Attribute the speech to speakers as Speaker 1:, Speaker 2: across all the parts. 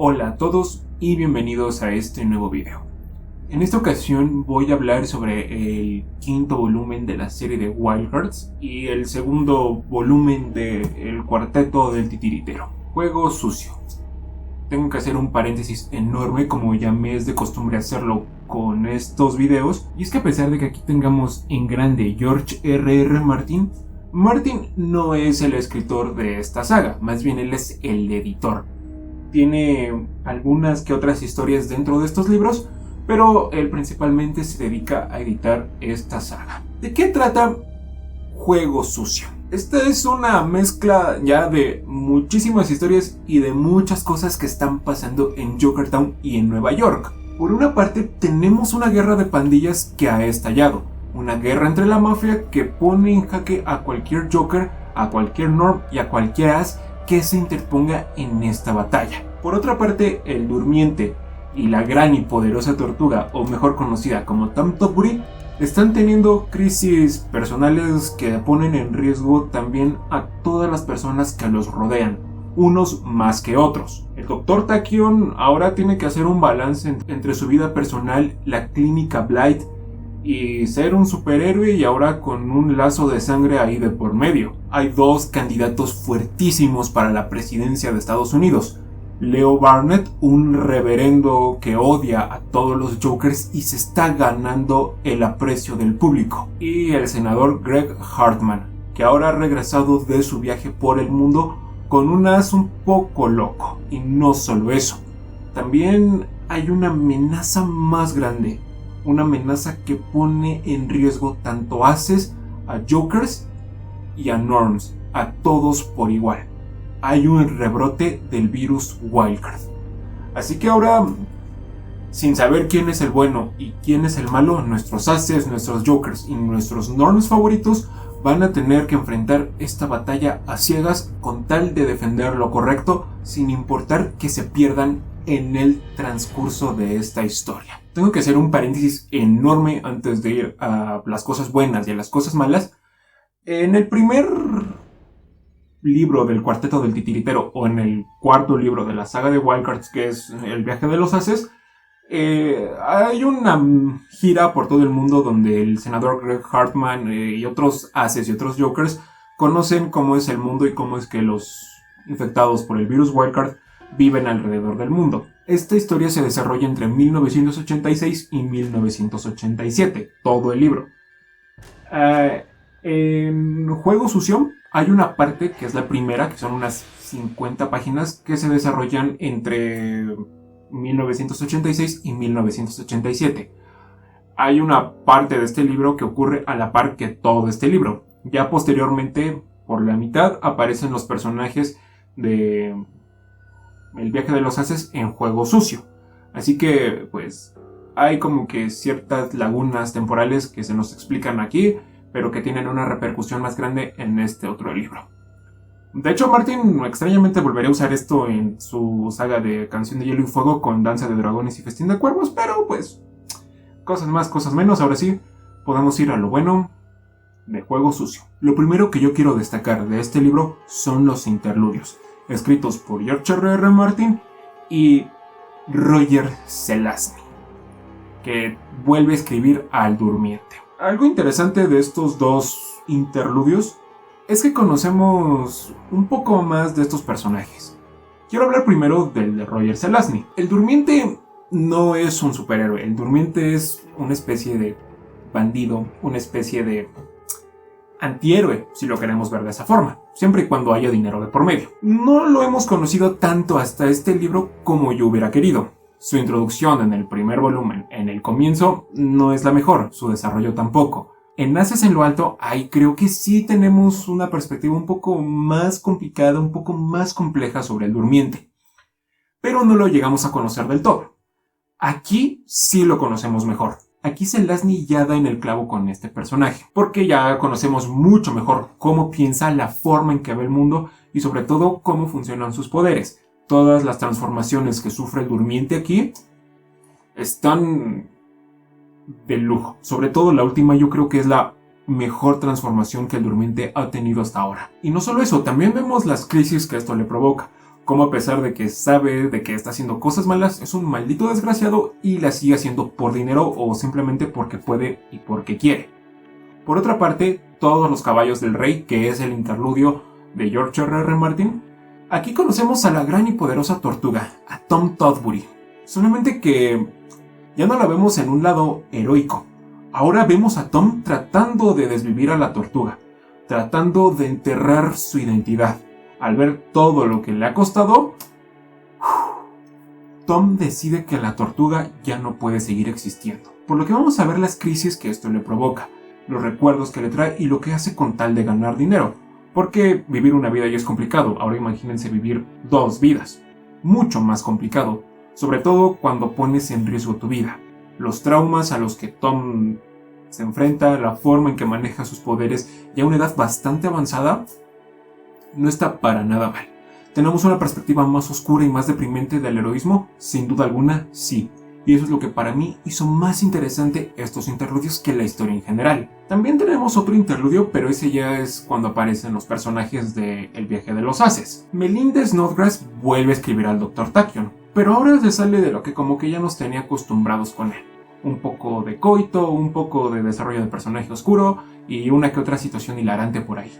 Speaker 1: Hola a todos y bienvenidos a este nuevo video. En esta ocasión voy a hablar sobre el quinto volumen de la serie de Wild Hearts y el segundo volumen del Cuarteto del Titiritero, Juego Sucio. Tengo que hacer un paréntesis enorme, como ya me es de costumbre hacerlo con estos videos, y es que a pesar de que aquí tengamos en grande George R.R. Martin no es el escritor de esta saga, más bien él es el editor. Tiene algunas que otras historias dentro de estos libros, pero él principalmente se dedica a editar esta saga. ¿De qué trata Juego Sucio? Esta es una mezcla ya de muchísimas historias y de muchas cosas que están pasando en Jokertown y en Nueva York. Por una parte, tenemos una guerra de pandillas que ha estallado. Una guerra entre la mafia que pone en jaque a cualquier Joker, a cualquier Norm y a cualquier As que se interponga en esta batalla. Por otra parte, el Durmiente y la gran y poderosa Tortuga, o mejor conocida como Tom Topbury, están teniendo crisis personales que ponen en riesgo también a todas las personas que los rodean, unos más que otros. El Dr. Tachyon ahora tiene que hacer un balance entre su vida personal, la clínica Blight, y ser un superhéroe, y ahora con un lazo de sangre ahí de por medio. Hay dos candidatos fuertísimos para la presidencia de Estados Unidos. Leo Barnett, un reverendo que odia a todos los Jokers y se está ganando el aprecio del público. Y el senador Greg Hartman, que ahora ha regresado de su viaje por el mundo con un as un poco loco. Y no solo eso, también hay una amenaza más grande. Una amenaza que pone en riesgo tanto Aces, a Jokers y a Norms, a todos por igual. Hay un rebrote del virus Wildcard. Así que ahora, sin saber quién es el bueno y quién es el malo, nuestros Aces, nuestros Jokers y nuestros Norms favoritos van a tener que enfrentar esta batalla a ciegas con tal de defender lo correcto, sin importar que se pierdan en el transcurso de esta historia. Tengo que hacer un paréntesis enorme antes de ir a las cosas buenas y a las cosas malas. En el primer libro del Cuarteto del Titiritero, o en el cuarto libro de la saga de Wild Hearts, que es El viaje de los Aces, hay una gira por todo el mundo donde el senador Greg Hartman y otros Aces y otros Jokers conocen cómo es el mundo y cómo es que los infectados por el virus Wildcard viven alrededor del mundo. Esta historia se desarrolla entre 1986 y 1987, todo el libro. En Juego Sucio hay una parte que es la primera, que son unas 50 páginas que se desarrollan entre 1986 y 1987. Hay una parte de este libro que ocurre a la par que todo este libro. Ya posteriormente, por la mitad, aparecen los personajes de El viaje de los Aces en Juego Sucio. Así que, pues, hay como que ciertas lagunas temporales que se nos explican aquí, pero que tienen una repercusión más grande en este otro libro. De hecho, Martin extrañamente volvería a usar esto en su saga de Canción de Hielo y Fuego con Danza de Dragones y Festín de Cuervos, pero pues, cosas más, cosas menos. Ahora sí, podemos ir a lo bueno de Juego Sucio. Lo primero que yo quiero destacar de este libro son los interludios, escritos por George R.R. Martin y Roger Zelazny, que vuelve a escribir al Durmiente. Algo interesante de estos dos interludios es que conocemos un poco más de estos personajes. Quiero hablar primero del de Roger Zelazny. El Durmiente no es un superhéroe, el Durmiente es una especie de bandido, una especie de antihéroe, si lo queremos ver de esa forma, siempre y cuando haya dinero de por medio. No lo hemos conocido tanto hasta este libro como yo hubiera querido. Su introducción en el primer volumen, en el comienzo, no es la mejor, su desarrollo tampoco. En Aces en lo Alto, ahí creo que sí tenemos una perspectiva un poco más complicada, un poco más compleja sobre el Durmiente, pero no lo llegamos a conocer del todo. Aquí sí lo conocemos mejor. Aquí Zelazny ya da en el clavo con este personaje, porque ya conocemos mucho mejor cómo piensa, la forma en que ve el mundo y sobre todo cómo funcionan sus poderes. Todas las transformaciones que sufre el Durmiente aquí están de lujo. Sobre todo la última, yo creo que es la mejor transformación que el Durmiente ha tenido hasta ahora. Y no solo eso, también vemos las crisis que esto le provoca. Cómo a pesar de que sabe de que está haciendo cosas malas, es un maldito desgraciado y las sigue haciendo por dinero o simplemente porque puede y porque quiere. Por otra parte, Todos los caballos del rey, que es el interludio de George R.R. Martin, aquí conocemos a la gran y poderosa tortuga, a Tom Todbury. Solamente que ya no la vemos en un lado heroico. Ahora vemos a Tom tratando de desvivir a la tortuga, tratando de enterrar su identidad. Al ver todo lo que le ha costado, Tom decide que la tortuga ya no puede seguir existiendo. Por lo que vamos a ver las crisis que esto le provoca, los recuerdos que le trae y lo que hace con tal de ganar dinero. Porque vivir una vida ya es complicado, ahora imagínense vivir 2 vidas. Mucho más complicado, sobre todo cuando pones en riesgo tu vida. Los traumas a los que Tom se enfrenta, la forma en que maneja sus poderes y a una edad bastante avanzada, no está para nada mal. ¿Tenemos una perspectiva más oscura y más deprimente del heroísmo? Sin duda alguna, sí. Y eso es lo que para mí hizo más interesante estos interludios que la historia en general. También tenemos otro interludio, pero ese ya es cuando aparecen los personajes de El viaje de los haces. Melinda Snodgrass vuelve a escribir al Dr. Tachyon, pero ahora se sale de lo que como que ya nos tenía acostumbrados con él. Un poco de coito, un poco de desarrollo de personaje oscuro y una que otra situación hilarante por ahí.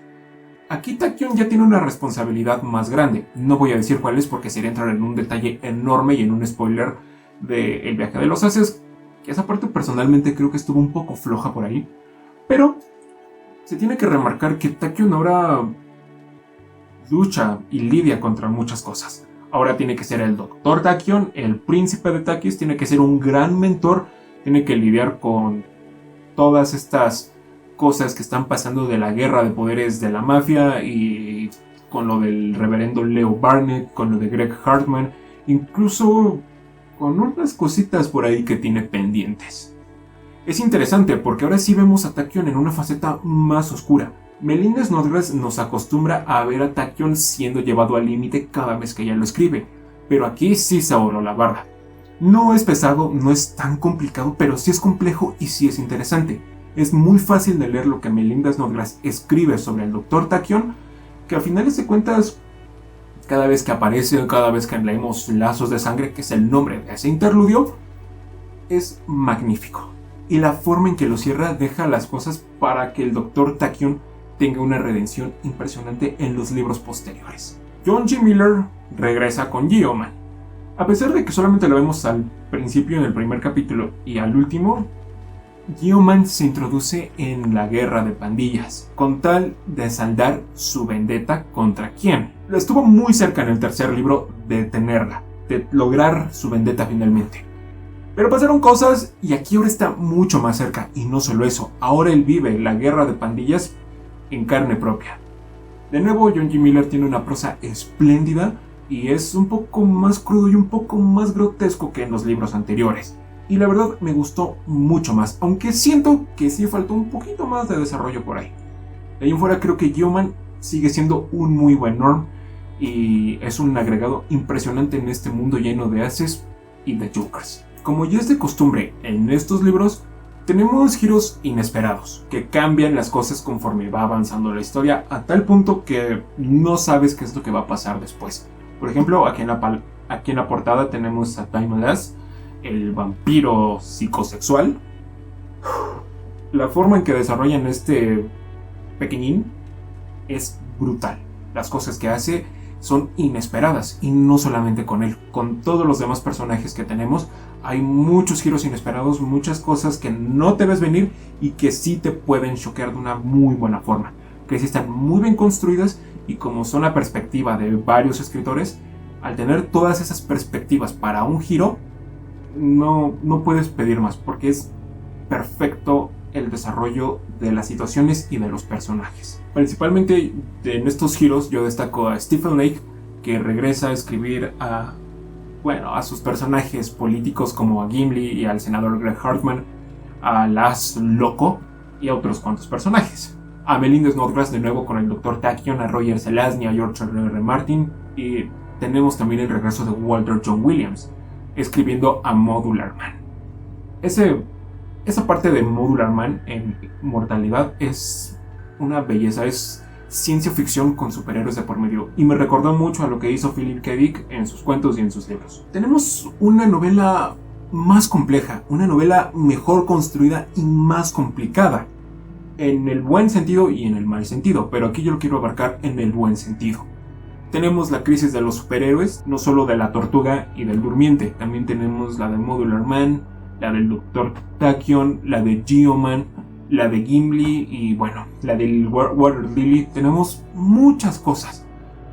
Speaker 1: Aquí Tachyon ya tiene una responsabilidad más grande. No voy a decir cuál es porque sería entrar en un detalle enorme y en un spoiler de El viaje de los haces, que esa parte personalmente creo que estuvo un poco floja por ahí, pero se tiene que remarcar que Tachyon ahora lucha y lidia contra muchas cosas. Ahora tiene que ser el Dr. Tachyon, el príncipe de Takis, tiene que ser un gran mentor, tiene que lidiar con todas estas cosas que están pasando de la guerra de poderes de la mafia y con lo del reverendo Leo Barnett, con lo de Greg Hartman, incluso con unas cositas por ahí que tiene pendientes. Es interesante porque ahora sí vemos a Tachyon en una faceta más oscura. Melinda Snodgrass nos acostumbra a ver a Tachyon siendo llevado al límite cada vez que ella lo escribe, pero aquí sí se ahorró la barra. No es pesado, no es tan complicado, pero sí es complejo y sí es interesante. Es muy fácil de leer lo que Melinda Snodgrass escribe sobre el Dr. Tachyon, que al final de cuentas, cada vez que aparece, cada vez que leemos Lazos de Sangre, que es el nombre de ese interludio, es magnífico. Y la forma en que lo cierra deja las cosas para que el Dr. Tachyon tenga una redención impresionante en los libros posteriores. John G. Miller regresa con Geoman. A pesar de que solamente lo vemos al principio en el primer capítulo y al último, Geoman se introduce en la guerra de pandillas, con tal de saldar su vendetta contra quién. Estuvo muy cerca en el tercer libro de tenerla, de lograr su vendetta finalmente. Pero pasaron cosas y aquí ahora está mucho más cerca, y no solo eso, ahora él vive la guerra de pandillas en carne propia. De nuevo, John G. Miller tiene una prosa espléndida y es un poco más crudo y un poco más grotesco que en los libros anteriores. Y la verdad me gustó mucho más, aunque siento que sí faltó un poquito más de desarrollo por ahí. De ahí en fuera creo que Geoman sigue siendo un muy buen Norm y es un agregado impresionante en este mundo lleno de haces y de jokers. Como ya es de costumbre en estos libros, tenemos giros inesperados que cambian las cosas conforme va avanzando la historia a tal punto que no sabes qué es lo que va a pasar después. Por ejemplo, aquí en la portada tenemos a Diamond Lass, el vampiro psicosexual. La forma en que desarrollan este pequeñín es brutal. Las cosas que hace son inesperadas y no solamente con él, con todos los demás personajes que tenemos hay muchos giros inesperados, muchas cosas que no te ves venir y que sí te pueden choquear de una muy buena forma, que sí están muy bien construidas y como son la perspectiva de varios escritores, al tener todas esas perspectivas para un giro, no puedes pedir más porque es perfecto el desarrollo de las situaciones y de los personajes. Principalmente en estos giros yo destaco a Stephen Lake, que regresa a escribir a sus personajes políticos como a Gimli y al senador Greg Hartman, a Lass Loco y a otros cuantos personajes. A Melinda Snodgrass de nuevo con el Dr. Tachyon, a Roger Zelazny, a George R.R. Martin, y tenemos también el regreso de Walter John Williams escribiendo a Modular Man. Esa parte de Modular Man en Mortalidad es una belleza, ciencia ficción con superhéroes de por medio, y me recordó mucho a lo que hizo Philip K. Dick en sus cuentos y en sus libros. Tenemos una novela más compleja, una novela mejor construida y más complicada, en el buen sentido y en el mal sentido, pero aquí yo lo quiero abarcar en el buen sentido. Tenemos la crisis de los superhéroes, no solo de la Tortuga y del Durmiente, también tenemos la de Modular Man, la del Dr. Tachyon, la de Geoman, la de Gimli y bueno, la del Water Lily. Tenemos muchas cosas.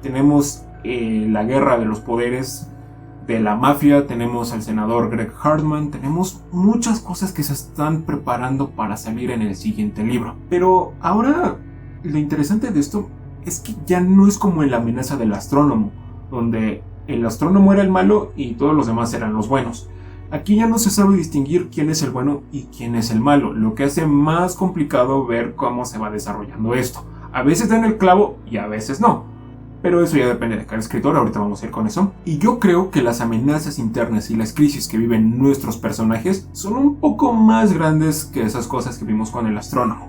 Speaker 1: Tenemos la guerra de los poderes de la mafia, tenemos al senador Greg Hartman, tenemos muchas cosas que se están preparando para salir en el siguiente libro. Pero ahora lo interesante de esto es que ya no es como en La amenaza del astrónomo, donde el astrónomo era el malo y todos los demás eran los buenos. Aquí ya no se sabe distinguir quién es el bueno y quién es el malo, lo que hace más complicado ver cómo se va desarrollando esto. A veces dan el clavo y a veces no, pero eso ya depende de cada escritor, ahorita vamos a ir con eso. Y yo creo que las amenazas internas y las crisis que viven nuestros personajes son un poco más grandes que esas cosas que vimos con el astrónomo,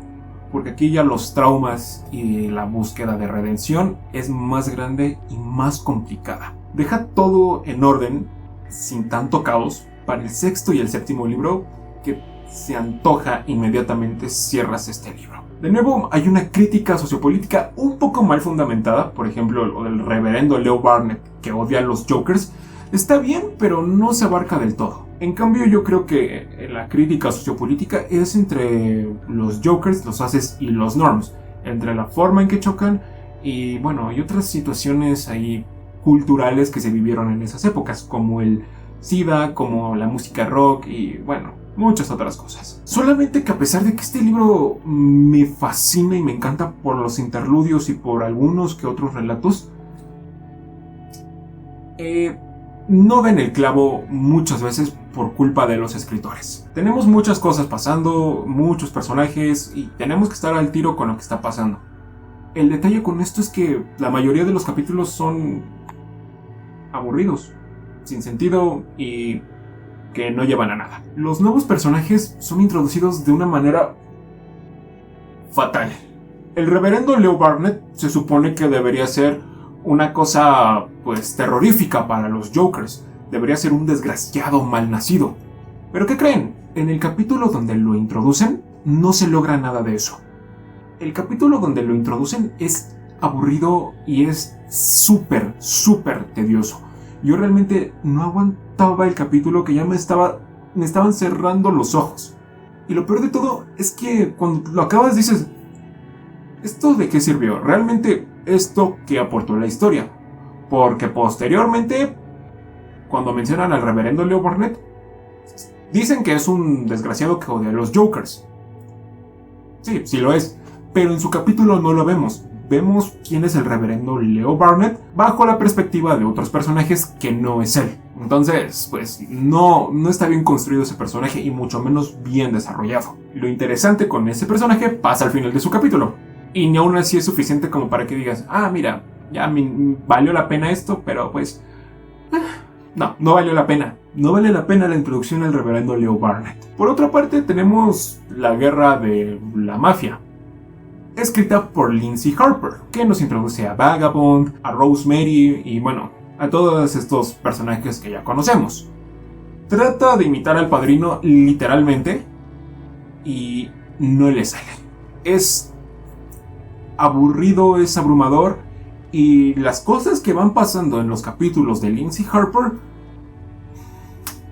Speaker 1: porque aquí ya los traumas y la búsqueda de redención es más grande y más complicada. Deja todo en orden, sin tanto caos, para el sexto y el séptimo libro, que se antoja inmediatamente cierras este libro. De nuevo, hay una crítica sociopolítica un poco mal fundamentada, por ejemplo, lo del reverendo Leo Barnett que odia a los Jokers. Está bien, pero no se abarca del todo. En cambio, yo creo que la crítica sociopolítica es entre los Jokers, los Aces y los Norms, entre la forma en que chocan y bueno, y otras situaciones ahí culturales que se vivieron en esas épocas, como el SIDA, como la música rock y bueno, muchas otras cosas. Solamente que a pesar de que este libro me fascina y me encanta por los interludios y por algunos que otros relatos, no den el clavo muchas veces por culpa de los escritores. Tenemos muchas cosas pasando, muchos personajes y tenemos que estar al tiro con lo que está pasando. El detalle con esto es que la mayoría de los capítulos son aburridos, sin sentido y que no llevan a nada. Los nuevos personajes son introducidos de una manera fatal. El reverendo Leo Barnett se supone que debería ser una cosa pues terrorífica para los Jokers. Debería ser un desgraciado malnacido. ¿Pero qué creen? En el capítulo donde lo introducen no se logra nada de eso. El capítulo donde lo introducen es aburrido y es súper tedioso. Yo realmente no aguantaba el capítulo, que ya me estaban cerrando los ojos. Y lo peor de todo es que cuando lo acabas dices, ¿esto de qué sirvió? ¿Realmente esto qué aportó la historia? Porque posteriormente, cuando mencionan al reverendo Leo Barnett, dicen que es un desgraciado que odia a los Jokers. Sí, sí lo es, pero en su capítulo no lo vemos. Vemos quién es el reverendo Leo Barnett bajo la perspectiva de otros personajes que no es él. Entonces, pues no está bien construido ese personaje y mucho menos bien desarrollado. Lo interesante con ese personaje pasa al final de su capítulo. Y ni aún así es suficiente como para que digas, mira, ya valió la pena esto, pero pues... No valió la pena. No vale la pena la introducción al reverendo Leo Barnett. Por otra parte, tenemos la guerra de la mafia, escrita por Lindsay Harper, que nos introduce a Vagabond, a Rosemary y bueno, a todos estos personajes que ya conocemos. Trata de imitar al Padrino literalmente y no le sale. Es aburrido, es abrumador y las cosas que van pasando en los capítulos de Lindsay Harper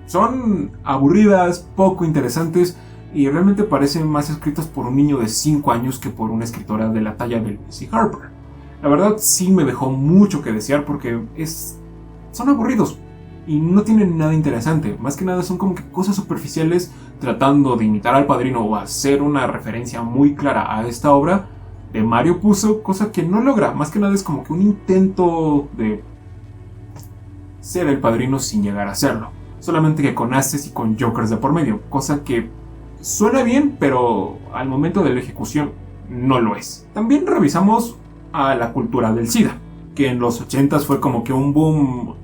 Speaker 1: son aburridas, poco interesantes y realmente parecen más escritas por un niño de 5 años que por una escritora de la talla de Lindsay Harper. La verdad sí me dejó mucho que desear porque son aburridos y no tienen nada interesante. Más que nada son como que cosas superficiales tratando de imitar al Padrino o hacer una referencia muy clara a esta obra de Mario Puzo, cosa que no logra. Más que nada es como que un intento de ser el Padrino sin llegar a serlo. Solamente que con haces y con jokers de por medio, cosa que suena bien, pero al momento de la ejecución no lo es. También revisamos a la cultura del SIDA, que en los 80s fue como que un boom,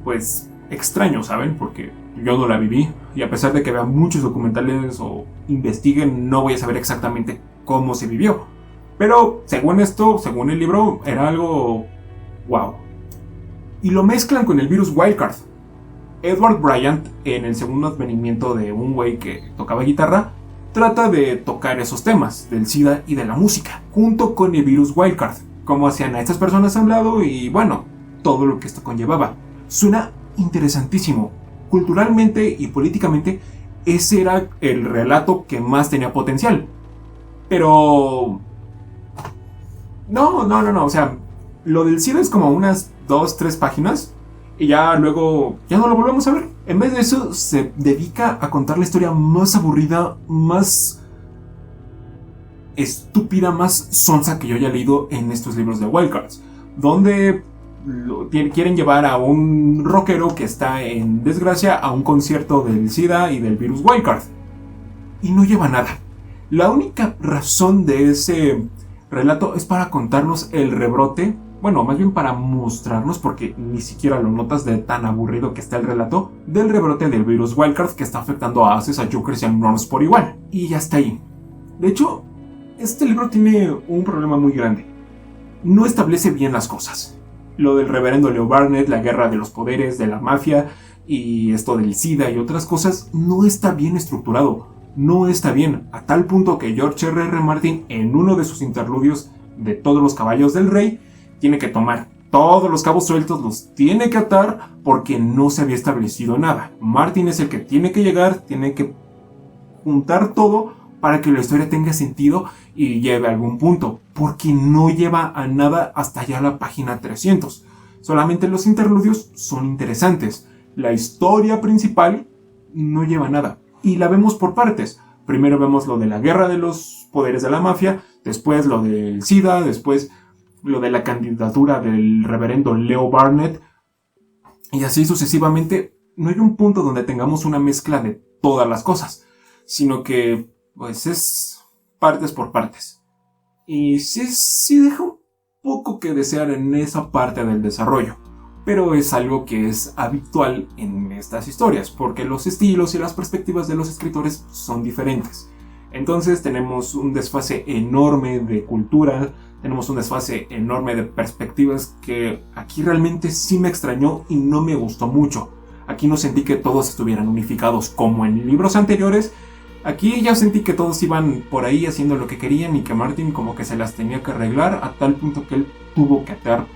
Speaker 1: pues extraño, ¿saben? Porque yo no la viví, y a pesar de que vea muchos documentales o investiguen, no voy a saber exactamente cómo se vivió. Pero según esto, según el libro, era algo wow. Y lo mezclan con el virus Wildcard. Edward Bryant, en el segundo advenimiento de un güey que tocaba guitarra, trata de tocar esos temas del SIDA y de la música, junto con el virus Wildcard, cómo hacían a estas personas a un lado y bueno, todo lo que esto conllevaba. Suena interesantísimo. Culturalmente y políticamente, ese era el relato que más tenía potencial. Pero... No, o sea, lo del SIDA es como unas 2-3 páginas y ya luego ya no lo volvemos a ver. En vez de eso se dedica a contar la historia más aburrida, más estúpida, más sonsa que yo haya leído en estos libros de Wildcards, donde quieren llevar a un rockero que está en desgracia a un concierto del SIDA y del virus Wildcard y no lleva nada. La única razón de ese relato es para contarnos el rebrote, bueno, más bien para mostrarnos, porque ni siquiera lo notas de tan aburrido que está el relato, del rebrote del virus Wildcard que está afectando a Aces, a Jokers y a Norns por igual. Y ya está ahí. De hecho, este libro tiene un problema muy grande. No establece bien las cosas. Lo del reverendo Leo Barnett, la guerra de los poderes, de la mafia, y esto del SIDA y otras cosas, no está bien estructurado. No está bien, a tal punto que George R.R. Martin, en uno de sus interludios de Todos los caballos del rey, tiene que tomar todos los cabos sueltos, los tiene que atar porque no se había establecido nada. Martin es el que tiene que llegar, tiene que juntar todo para que la historia tenga sentido y lleve a algún punto, porque no lleva a nada hasta ya la página 300. Solamente los interludios son interesantes. La historia principal no lleva nada. Y la vemos por partes. Primero vemos lo de la guerra de los poderes de la mafia, después lo del SIDA, después lo de la candidatura del reverendo Leo Barnett, y así sucesivamente. No hay un punto donde tengamos una mezcla de todas las cosas, sino que pues es partes por partes. Y sí deja un poco que desear en esa parte del desarrollo. Pero es algo que es habitual en estas historias, porque los estilos y las perspectivas de los escritores son diferentes. Entonces tenemos un desfase enorme de cultura, tenemos un desfase enorme de perspectivas que aquí realmente sí me extrañó y no me gustó mucho. Aquí no sentí que todos estuvieran unificados como en libros anteriores. Aquí ya sentí que todos iban por ahí haciendo lo que querían y que Martin como que se las tenía que arreglar a tal punto que él tuvo que atar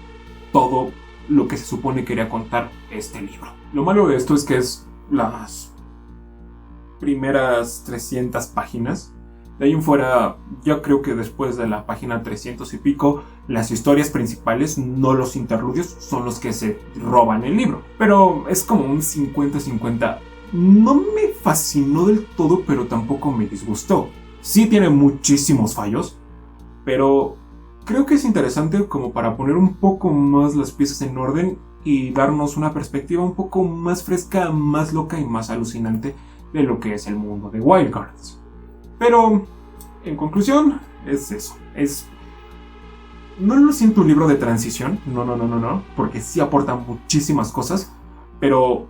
Speaker 1: todo lo que se supone quería contar este libro. Lo malo de esto es que es las primeras 300 páginas. De ahí en fuera, yo creo que después de la página 300 y pico, las historias principales, no los interludios, son los que se roban el libro. Pero es como un 50-50. No me fascinó del todo, pero tampoco me disgustó. Sí tiene muchísimos fallos, pero creo que es interesante como para poner un poco más las piezas en orden y darnos una perspectiva un poco más fresca, más loca y más alucinante de lo que es el mundo de Wildcards. Pero, en conclusión, es eso. No lo siento un libro de transición, no, porque sí aporta muchísimas cosas, pero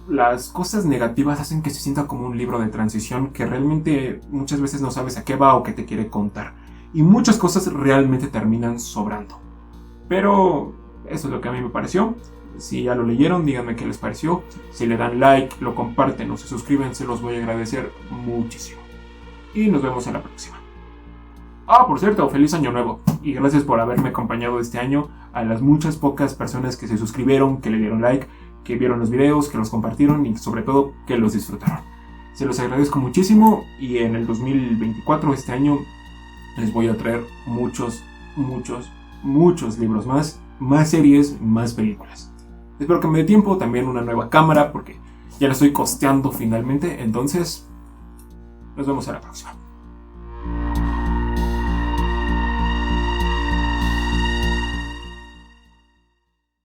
Speaker 1: las cosas negativas hacen que se sienta como un libro de transición que realmente muchas veces no sabes a qué va o qué te quiere contar. Y muchas cosas realmente terminan sobrando. Pero eso es lo que a mí me pareció. Si ya lo leyeron, díganme qué les pareció. Si le dan like, lo comparten o se suscriben, se los voy a agradecer muchísimo. Y nos vemos en la próxima. Por cierto, feliz año nuevo. Y gracias por haberme acompañado este año. A las muchas pocas personas que se suscribieron, que le dieron like, que vieron los videos, que los compartieron y sobre todo que los disfrutaron. Se los agradezco muchísimo y en el 2024, este año, les voy a traer muchos libros más series, más películas. Espero que me dé tiempo, también una nueva cámara, porque ya la estoy costeando finalmente. Entonces, nos vemos en la próxima.